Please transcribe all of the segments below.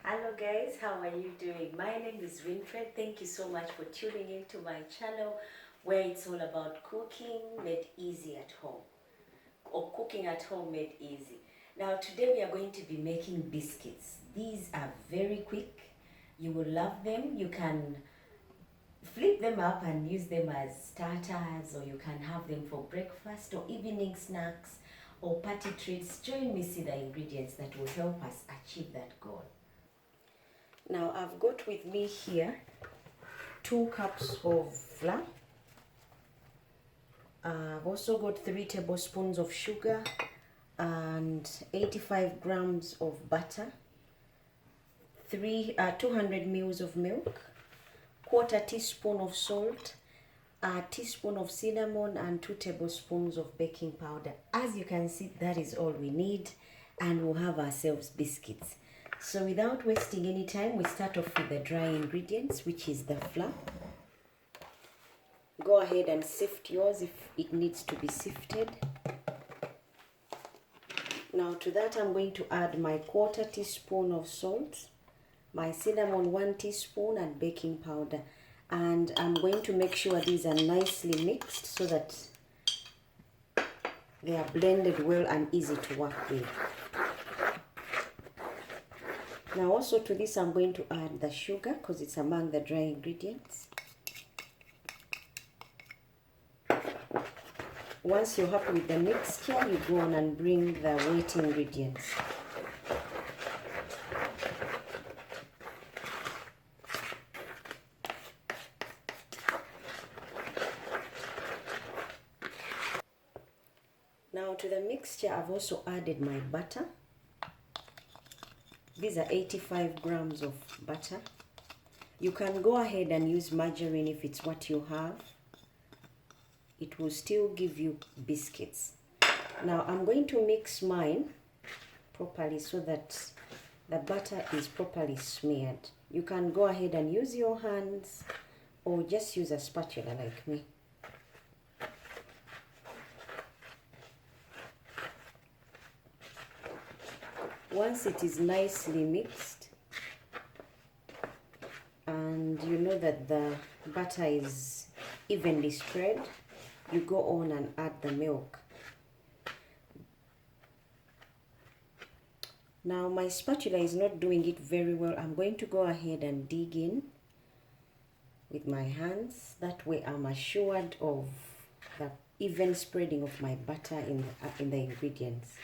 Hello guys, how are you doing? My name is Winfred. Thank you so much for tuning in to my channel where it's all about cooking made easy at home, or cooking at home made easy. Now today we are going to be making biscuits. These are very quick. You will love them. You can flip them up and use them as starters, or you can have them for breakfast or evening snacks or party treats. Join me, see the ingredients that will help us achieve that goal. Now I've got with me here 2 cups of flour. I've also got 3 tablespoons of sugar and 85 grams of butter, 200 mils of milk, 1/4 teaspoon of salt, a teaspoon of cinnamon, and 2 tablespoons of baking powder. As you can see, that is all we need, and we'll have ourselves biscuits. So without wasting any time, we start off with the dry ingredients, which is the flour. Go ahead and sift yours if it needs to be sifted. Now to that I'm going to add my 1/4 teaspoon of salt, my cinnamon 1 teaspoon, and baking powder. And I'm going to make sure these are nicely mixed so that they are blended well and easy to work with. Now also to this I'm going to add the sugar because it's among the dry ingredients. Once you're happy with the mixture, you go on and bring the wet ingredients. Now to the mixture I've also added my butter. These are 85 grams of butter. You can go ahead and use margarine if it's what you have. It will still give you biscuits. Now I'm going to mix mine properly so that the butter is properly smeared. You can go ahead and use your hands or just use a spatula like me. Once it is nicely mixed and you know that the butter is evenly spread, you go on and add the milk. Now my spatula is not doing it very well. I'm going to go ahead and dig in with my hands. That way I'm assured of the even spreading of my butter in the ingredients.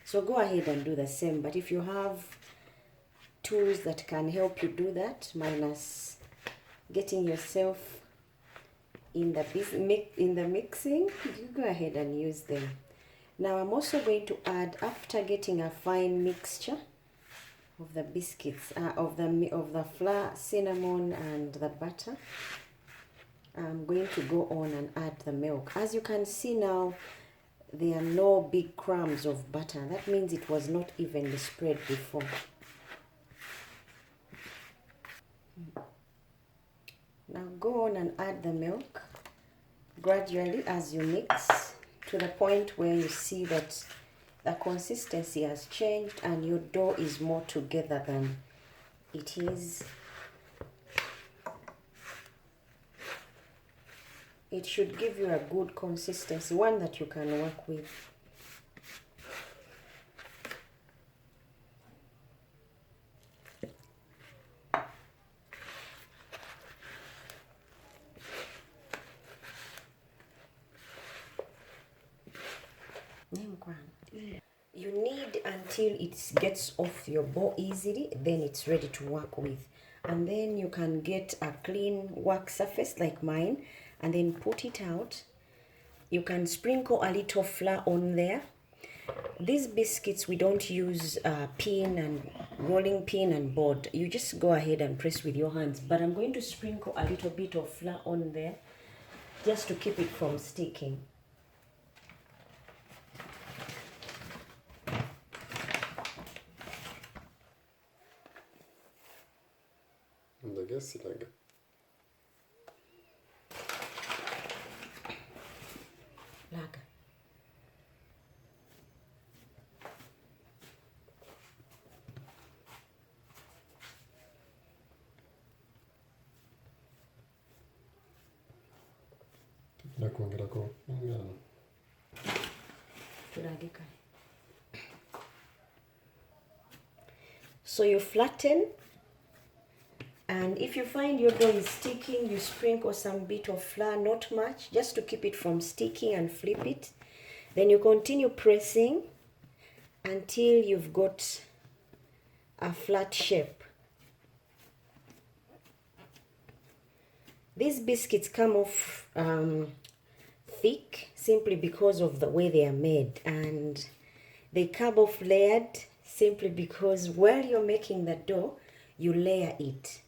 So go ahead and do the same, but if you have tools that can help you do that, minus getting yourself in the mixing, you go ahead and use them. Now I'm also going to add, after getting a fine mixture of the biscuits, of the flour, cinnamon, and the butter, I'm going to go on and add the milk. As you can see now, there are no big crumbs of butter. That means it was not evenly spread before. Now go on and add the milk gradually as you mix to the point where you see that the consistency has changed and your dough is more together than it is. It should give you a good consistency, one that you can work with. You knead until it gets off your bowl easily, then it's ready to work with. And then you can get a clean work surface like mine and then put it out. You can sprinkle a little flour on there. These biscuits, we don't use pin and rolling pin and board. You just go ahead and press with your hands. But I'm going to sprinkle a little bit of flour on there just to keep it from sticking. Laga. So you flatten, and if you find your dough is sticking, you sprinkle some bit of flour, not much, just to keep it from sticking, and flip it. Then you continue pressing until you've got a flat shape. These biscuits come off thick simply because of the way they are made, and they come off layered simply because while you're making the dough, you layer it.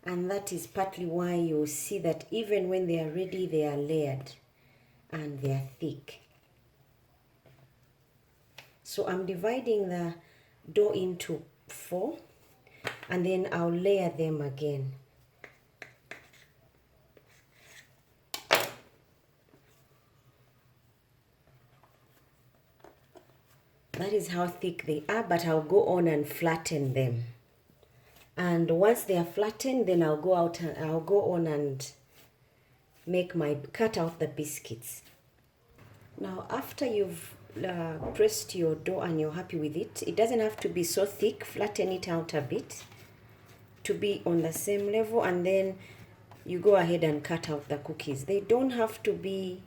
And that is partly why you see that even when they are ready, they are layered and they are thick. So I'm dividing the dough into 4, and then I'll layer them again. That is how thick they are, but I'll go on and flatten them. And once they are flattened, then I'll go on and cut out the biscuits. Now, after you've pressed your dough and you're happy with it, it doesn't have to be so thick. Flatten it out a bit to be on the same level, and then you go ahead and cut out the cookies. They don't have to be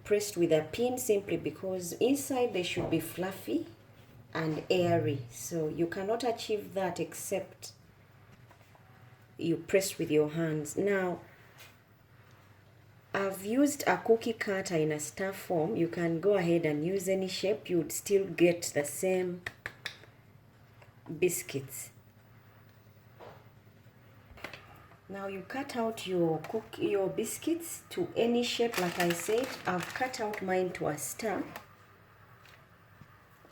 pressed with a pin simply because inside they should be fluffy and airy. So you cannot achieve that except you press with your hands. Now, I've used a cookie cutter in a star form. You can go ahead and use any shape. You would still get the same biscuits. Now you cut out your biscuits to any shape. Like I said, I've cut out mine to a star.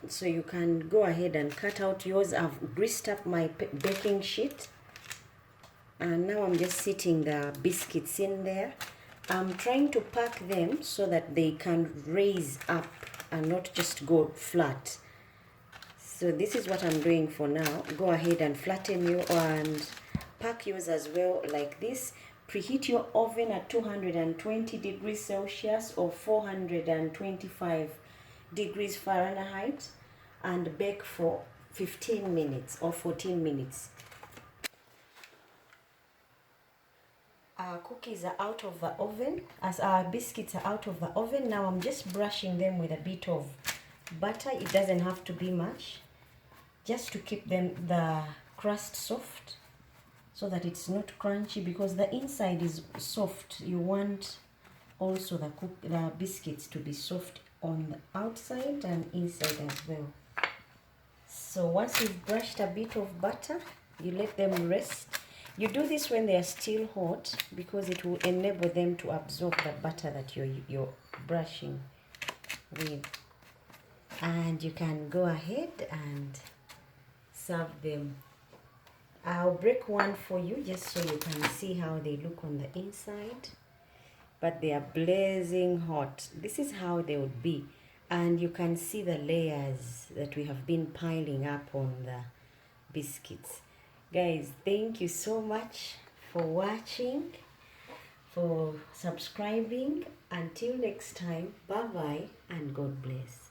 So you can go ahead and cut out yours. I've greased up my baking sheet. And now I'm just sitting the biscuits in there. I'm trying to pack them so that they can raise up and not just go flat. So this is what I'm doing for now. Go ahead and flatten you and pack yours as well like this. Preheat your oven at 220 degrees Celsius or 425 degrees Fahrenheit and bake for 15 minutes or 14 minutes. Our cookies are out of the oven, as our biscuits are out of the oven. Now I'm just brushing them with a bit of butter. It doesn't have to be much, just to keep the crust soft so that it's not crunchy, because the inside is soft. You want also the biscuits to be soft on the outside and inside as well. So once you've brushed a bit of butter, you let them rest. You do this when they are still hot because it will enable them to absorb the butter that you're brushing with. And you can go ahead and serve them. I'll break one for you just so you can see how they look on the inside. But they are blazing hot. This is how they would be. And you can see the layers that we have been piling up on the biscuits. Guys, thank you so much for watching, for subscribing. Until next time, bye bye and God bless.